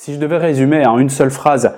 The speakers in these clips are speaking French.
Si je devais résumer en une seule phrase,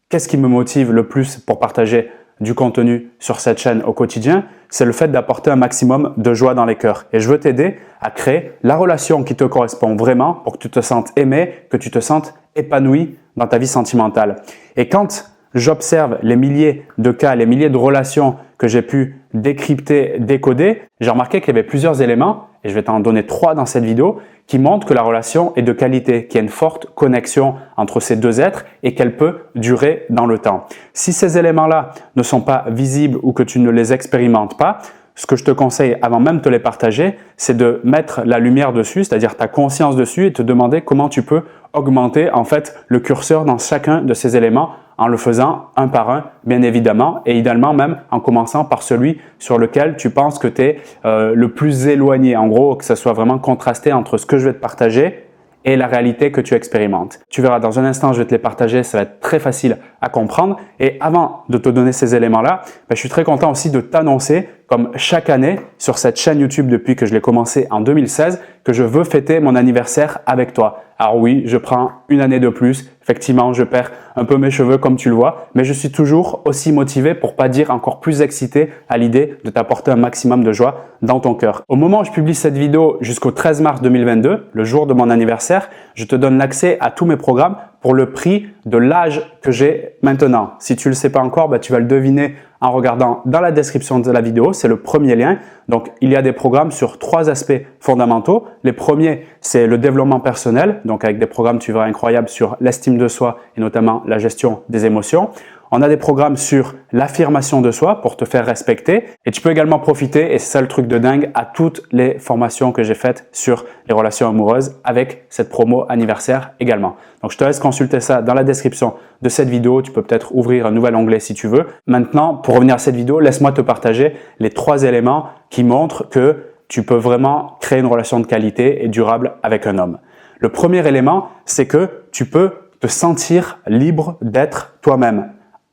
qu'est-ce qui me motive le plus pour partager du contenu sur cette chaîne au quotidien? C'est le fait d'apporter un maximum de joie dans les cœurs. Et je veux t'aider à créer la relation qui te correspond vraiment pour que tu te sentes aimé, que tu te sentes épanoui dans ta vie sentimentale. Et quand j'observe les milliers de cas, les milliers de relations que j'ai pu décrypter, décoder, j'ai remarqué qu'il y avait plusieurs éléments, et je vais t'en donner 3 dans cette vidéo, qui montrent que la relation est de qualité, qu'il y a une forte connexion entre ces deux êtres et qu'elle peut durer dans le temps. Si ces éléments-là ne sont pas visibles ou que tu ne les expérimentes pas, ce que je te conseille avant même de te les partager, c'est de mettre la lumière dessus, c'est-à-dire ta conscience dessus et te demander comment tu peux augmenter en fait le curseur dans chacun de ces éléments en le faisant un par un, bien évidemment, et idéalement même en commençant par celui sur lequel tu penses que tu es le plus éloigné. En gros, que ça soit vraiment contrasté entre ce que je vais te partager et la réalité que tu expérimentes. Tu verras dans un instant, je vais te les partager, ça va être très facile à comprendre. Et avant de te donner ces éléments-là, je suis très content aussi de t'annoncer, comme chaque année sur cette chaîne YouTube depuis que je l'ai commencé en 2016, que je veux fêter mon anniversaire avec toi. Alors oui, je prends une année de plus. Effectivement, je perds un peu mes cheveux comme tu le vois, mais je suis toujours aussi motivé pour pas dire encore plus excité à l'idée de t'apporter un maximum de joie dans ton cœur. Au moment où je publie cette vidéo jusqu'au 13 mars 2022, le jour de mon anniversaire, je te donne l'accès à tous mes programmes pour le prix de l'âge que j'ai maintenant. Si tu ne le sais pas encore, tu vas le deviner en regardant dans la description de la vidéo. C'est le premier lien. Donc, il y a des programmes sur 3 aspects fondamentaux. Les premiers, c'est le développement personnel. Donc, avec des programmes, tu verras, incroyables sur l'estime de soi et notamment la gestion des émotions. On a des programmes sur l'affirmation de soi pour te faire respecter. Et tu peux également profiter, et c'est ça le truc de dingue, à toutes les formations que j'ai faites sur les relations amoureuses avec cette promo anniversaire également. Donc, je te laisse consulter ça dans la description de cette vidéo. Tu peux peut-être ouvrir un nouvel onglet si tu veux. Maintenant, pour revenir à cette vidéo, laisse-moi te partager les 3 éléments qui montrent que tu peux vraiment créer une relation de qualité et durable avec un homme. Le premier élément, c'est que tu peux te sentir libre d'être toi-même.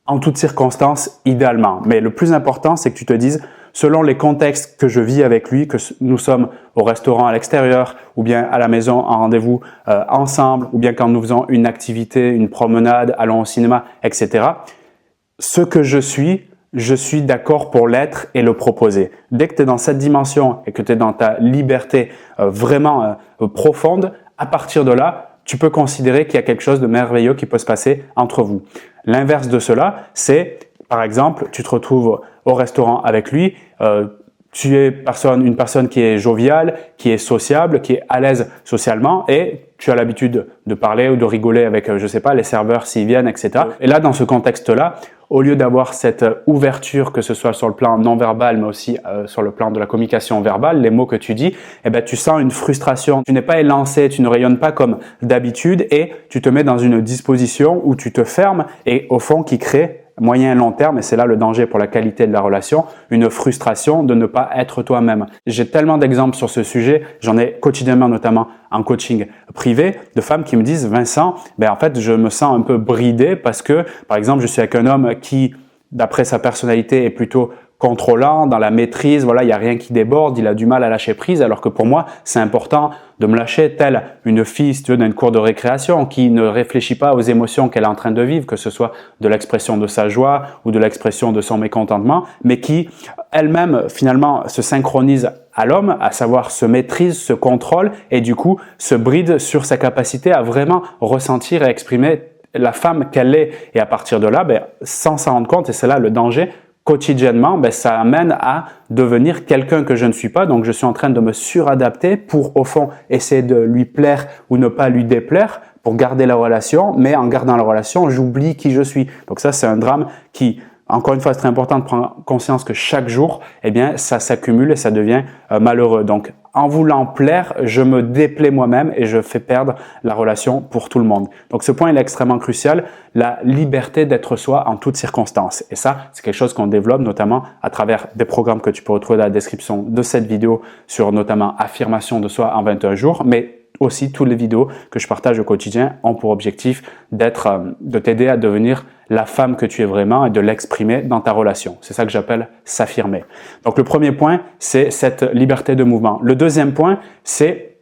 En toutes circonstances, idéalement. Mais le plus important, c'est que tu te dises, selon les contextes que je vis avec lui, que nous sommes au restaurant à l'extérieur, ou bien à la maison en rendez-vous ensemble, ou bien quand nous faisons une activité, une promenade, allons au cinéma, etc. Ce que je suis d'accord pour l'être et le proposer. Dès que tu es dans cette dimension et que tu es dans ta liberté vraiment profonde, à partir de là, tu peux considérer qu'il y a quelque chose de merveilleux qui peut se passer entre vous. L'inverse de cela, c'est, par exemple, tu te retrouves au restaurant avec lui, tu es une personne qui est joviale, qui est sociable, qui est à l'aise socialement et tu as l'habitude de parler ou de rigoler avec, je sais pas, les serveurs s'ils viennent, etc. Et là, dans ce contexte-là, au lieu d'avoir cette ouverture, que ce soit sur le plan non verbal, mais aussi sur le plan de la communication verbale, les mots que tu dis, tu sens une frustration. Tu n'es pas élancé, tu ne rayonnes pas comme d'habitude et tu te mets dans une disposition où tu te fermes et au fond qui crée moyen et long terme, et c'est là le danger pour la qualité de la relation, une frustration de ne pas être toi-même. J'ai tellement d'exemples sur ce sujet, j'en ai quotidiennement, notamment en coaching privé, de femmes qui me disent « Vincent, en fait, je me sens un peu bridé parce que, par exemple, je suis avec un homme qui, d'après sa personnalité, est plutôt contrôlant, dans la maîtrise, voilà, il n'y a rien qui déborde, il a du mal à lâcher prise, alors que pour moi, c'est important de me lâcher telle une fille, si tu veux, dans une cour de récréation qui ne réfléchit pas aux émotions qu'elle est en train de vivre, que ce soit de l'expression de sa joie ou de l'expression de son mécontentement, mais qui elle-même, finalement, se synchronise à l'homme, à savoir se maîtrise, se contrôle et du coup, se bride sur sa capacité à vraiment ressentir et exprimer la femme qu'elle est. Et à partir de là, sans s'en rendre compte, et c'est là le danger, quotidiennement, ça amène à devenir quelqu'un que je ne suis pas. Donc, je suis en train de me suradapter pour, au fond, essayer de lui plaire ou ne pas lui déplaire pour garder la relation. Mais en gardant la relation, j'oublie qui je suis. Donc ça, c'est un drame qui, encore une fois, c'est très important de prendre conscience que chaque jour, ça s'accumule et ça devient malheureux. Donc, en voulant plaire, je me déplais moi-même et je fais perdre la relation pour tout le monde. Donc, ce point il est extrêmement crucial, la liberté d'être soi en toutes circonstances. Et ça, c'est quelque chose qu'on développe notamment à travers des programmes que tu peux retrouver dans la description de cette vidéo sur notamment affirmation de soi en 21 jours, mais aussi toutes les vidéos que je partage au quotidien ont pour objectif de t'aider à devenir la femme que tu es vraiment et de l'exprimer dans ta relation. C'est ça que j'appelle s'affirmer. Donc le premier point, c'est cette liberté de mouvement. Le deuxième point, c'est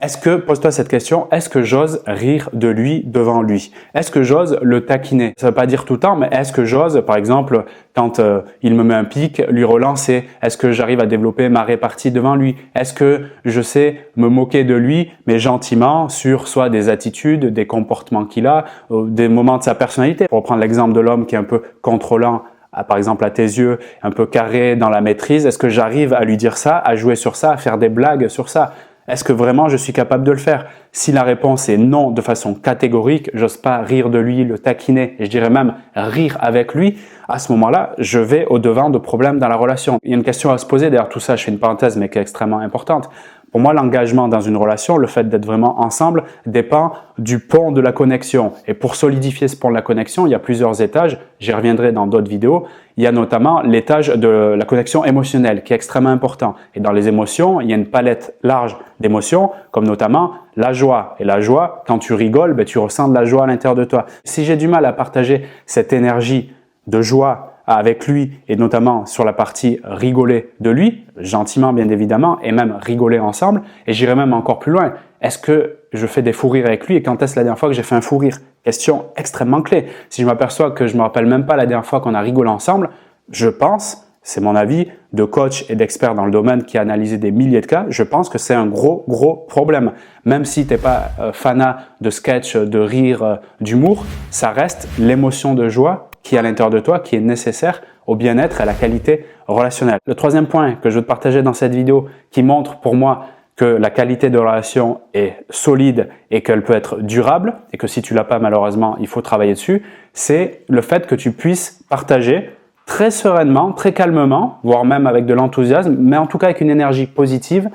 Pose-toi cette question, est-ce que j'ose rire de lui devant lui? Est-ce que j'ose le taquiner? Ça veut pas dire tout le temps, mais est-ce que j'ose, par exemple, quand il me met un pic, lui relancer? Est-ce que j'arrive à développer ma répartie devant lui? Est-ce que je sais me moquer de lui, mais gentiment, sur soit des attitudes, des comportements qu'il a, des moments de sa personnalité? Pour prendre l'exemple de l'homme qui est un peu contrôlant, par exemple à tes yeux, un peu carré dans la maîtrise, est-ce que j'arrive à lui dire ça, à jouer sur ça, à faire des blagues sur ça? Est-ce que vraiment je suis capable de le faire? Si la réponse est non de façon catégorique, j'ose pas rire de lui, le taquiner, et je dirais même rire avec lui, à ce moment-là, je vais au-devant de problèmes dans la relation. Il y a une question à se poser, d'ailleurs tout ça, je fais une parenthèse, mais qui est extrêmement importante. Pour moi, l'engagement dans une relation, le fait d'être vraiment ensemble, dépend du pont de la connexion. Et pour solidifier ce pont de la connexion, il y a plusieurs étages. J'y reviendrai dans d'autres vidéos. Il y a notamment l'étage de la connexion émotionnelle qui est extrêmement important. Et dans les émotions, il y a une palette large d'émotions, comme notamment la joie. Et la joie, quand tu rigoles, tu ressens de la joie à l'intérieur de toi. Si j'ai du mal à partager cette énergie de joie avec lui et notamment sur la partie rigoler de lui, gentiment bien évidemment, et même rigoler ensemble, et j'irai même encore plus loin. Est-ce que je fais des fous rires avec lui et quand est-ce la dernière fois que j'ai fait un fou rire? Question extrêmement clé. Si je m'aperçois que je me rappelle même pas la dernière fois qu'on a rigolé ensemble, je pense, c'est mon avis de coach et d'expert dans le domaine qui a analysé des milliers de cas, je pense que c'est un gros problème. Même si tu n'es pas fanat de sketch, de rire, d'humour, ça reste l'émotion de joie qui est à l'intérieur de toi, qui est nécessaire au bien-être et à la qualité relationnelle. Le troisième point que je veux te partager dans cette vidéo qui montre pour moi que la qualité de relation est solide et qu'elle peut être durable et que si tu l'as pas malheureusement, il faut travailler dessus, c'est le fait que tu puisses partager très sereinement, très calmement, voire même avec de l'enthousiasme, mais en tout cas avec une énergie positive,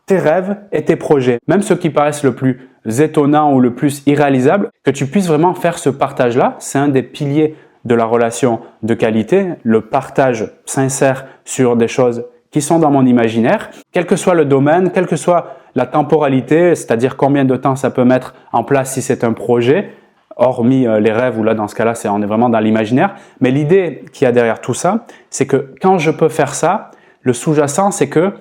tes rêves et tes projets, même ceux qui paraissent le plus étonnants ou le plus irréalisables, que tu puisses vraiment faire ce partage-là, c'est un des piliers de la relation de qualité, le partage sincère sur des choses qui sont dans mon imaginaire, quel que soit le domaine, quelle que soit la temporalité, c'est-à-dire combien de temps ça peut mettre en place si c'est un projet, hormis les rêves où là dans ce cas-là on est vraiment dans l'imaginaire. Mais l'idée qu'il y a derrière tout ça, c'est que quand je peux faire ça, le sous-jacent c'est que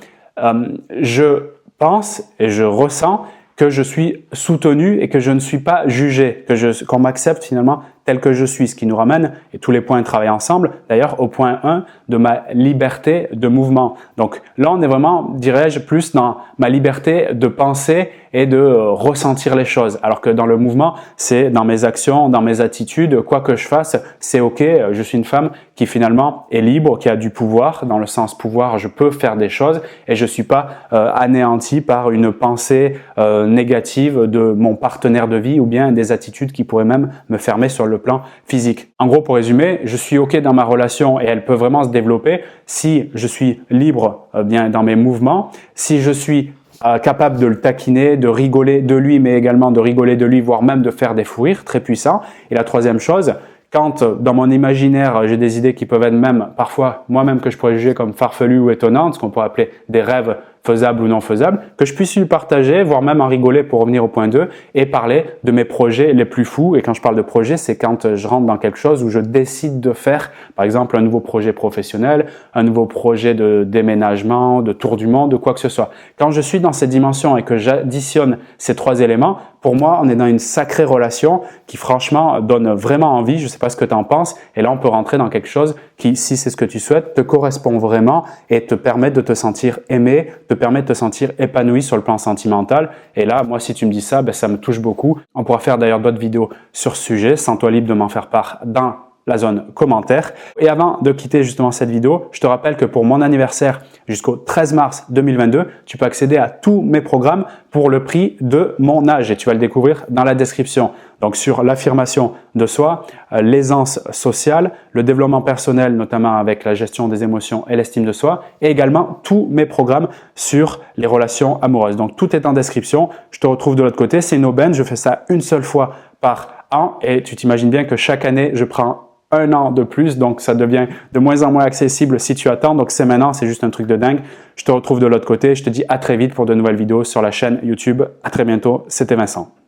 je pense et je ressens que je suis soutenu et que je ne suis pas jugé, qu'on m'accepte finalement tel que je suis, ce qui nous ramène, et tous les points travaillent ensemble, d'ailleurs au point 1 de ma liberté de mouvement. Donc là on est vraiment, dirais-je, plus dans ma liberté de penser et de ressentir les choses, alors que dans le mouvement, c'est dans mes actions, dans mes attitudes, quoi que je fasse, c'est ok, je suis une femme qui finalement est libre, qui a du pouvoir, dans le sens pouvoir, je peux faire des choses et je suis pas anéanti par une pensée négative de mon partenaire de vie ou bien des attitudes qui pourraient même me fermer sur le plan physique. En gros, pour résumer, je suis ok dans ma relation et elle peut vraiment se développer si je suis libre bien dans mes mouvements, si je suis capable de le taquiner, de rigoler de lui, mais également de rigoler de lui, voire même de faire des fous rires très puissants. Et la troisième chose, quand dans mon imaginaire, j'ai des idées qui peuvent être même parfois moi-même que je pourrais juger comme farfelues ou étonnantes, ce qu'on pourrait appeler des rêves faisables ou non faisables, que je puisse lui partager, voire même en rigoler pour revenir au point 2 et parler de mes projets les plus fous. Et quand je parle de projet, c'est quand je rentre dans quelque chose où je décide de faire, par exemple, un nouveau projet professionnel, un nouveau projet de déménagement, de tour du monde, de quoi que ce soit. Quand je suis dans cette dimension et que j'additionne ces trois éléments, pour moi, on est dans une sacrée relation qui franchement donne vraiment envie. Je ne sais pas ce que tu en penses. Et là, on peut rentrer dans quelque chose qui, si c'est ce que tu souhaites, te correspond vraiment et te permet de te sentir aimé, te permet de te sentir épanoui sur le plan sentimental. Et là, moi, si tu me dis ça, ça me touche beaucoup. On pourra faire d'ailleurs d'autres vidéos sur ce sujet. Sens-toi libre de m'en faire part dans la zone commentaire. Et avant de quitter justement cette vidéo, je te rappelle que pour mon anniversaire jusqu'au 13 mars 2022, tu peux accéder à tous mes programmes pour le prix de mon âge et tu vas le découvrir dans la description. Donc sur l'affirmation de soi, l'aisance sociale, le développement personnel, notamment avec la gestion des émotions et l'estime de soi, et également tous mes programmes sur les relations amoureuses. Donc tout est en description. Je te retrouve de l'autre côté. C'est une aubaine. Je fais ça une seule fois par an et tu t'imagines bien que chaque année, je prends un an de plus, donc ça devient de moins en moins accessible si tu attends. Donc c'est maintenant, c'est juste un truc de dingue. Je te retrouve de l'autre côté. Je te dis à très vite pour de nouvelles vidéos sur la chaîne YouTube. À très bientôt. C'était Vincent.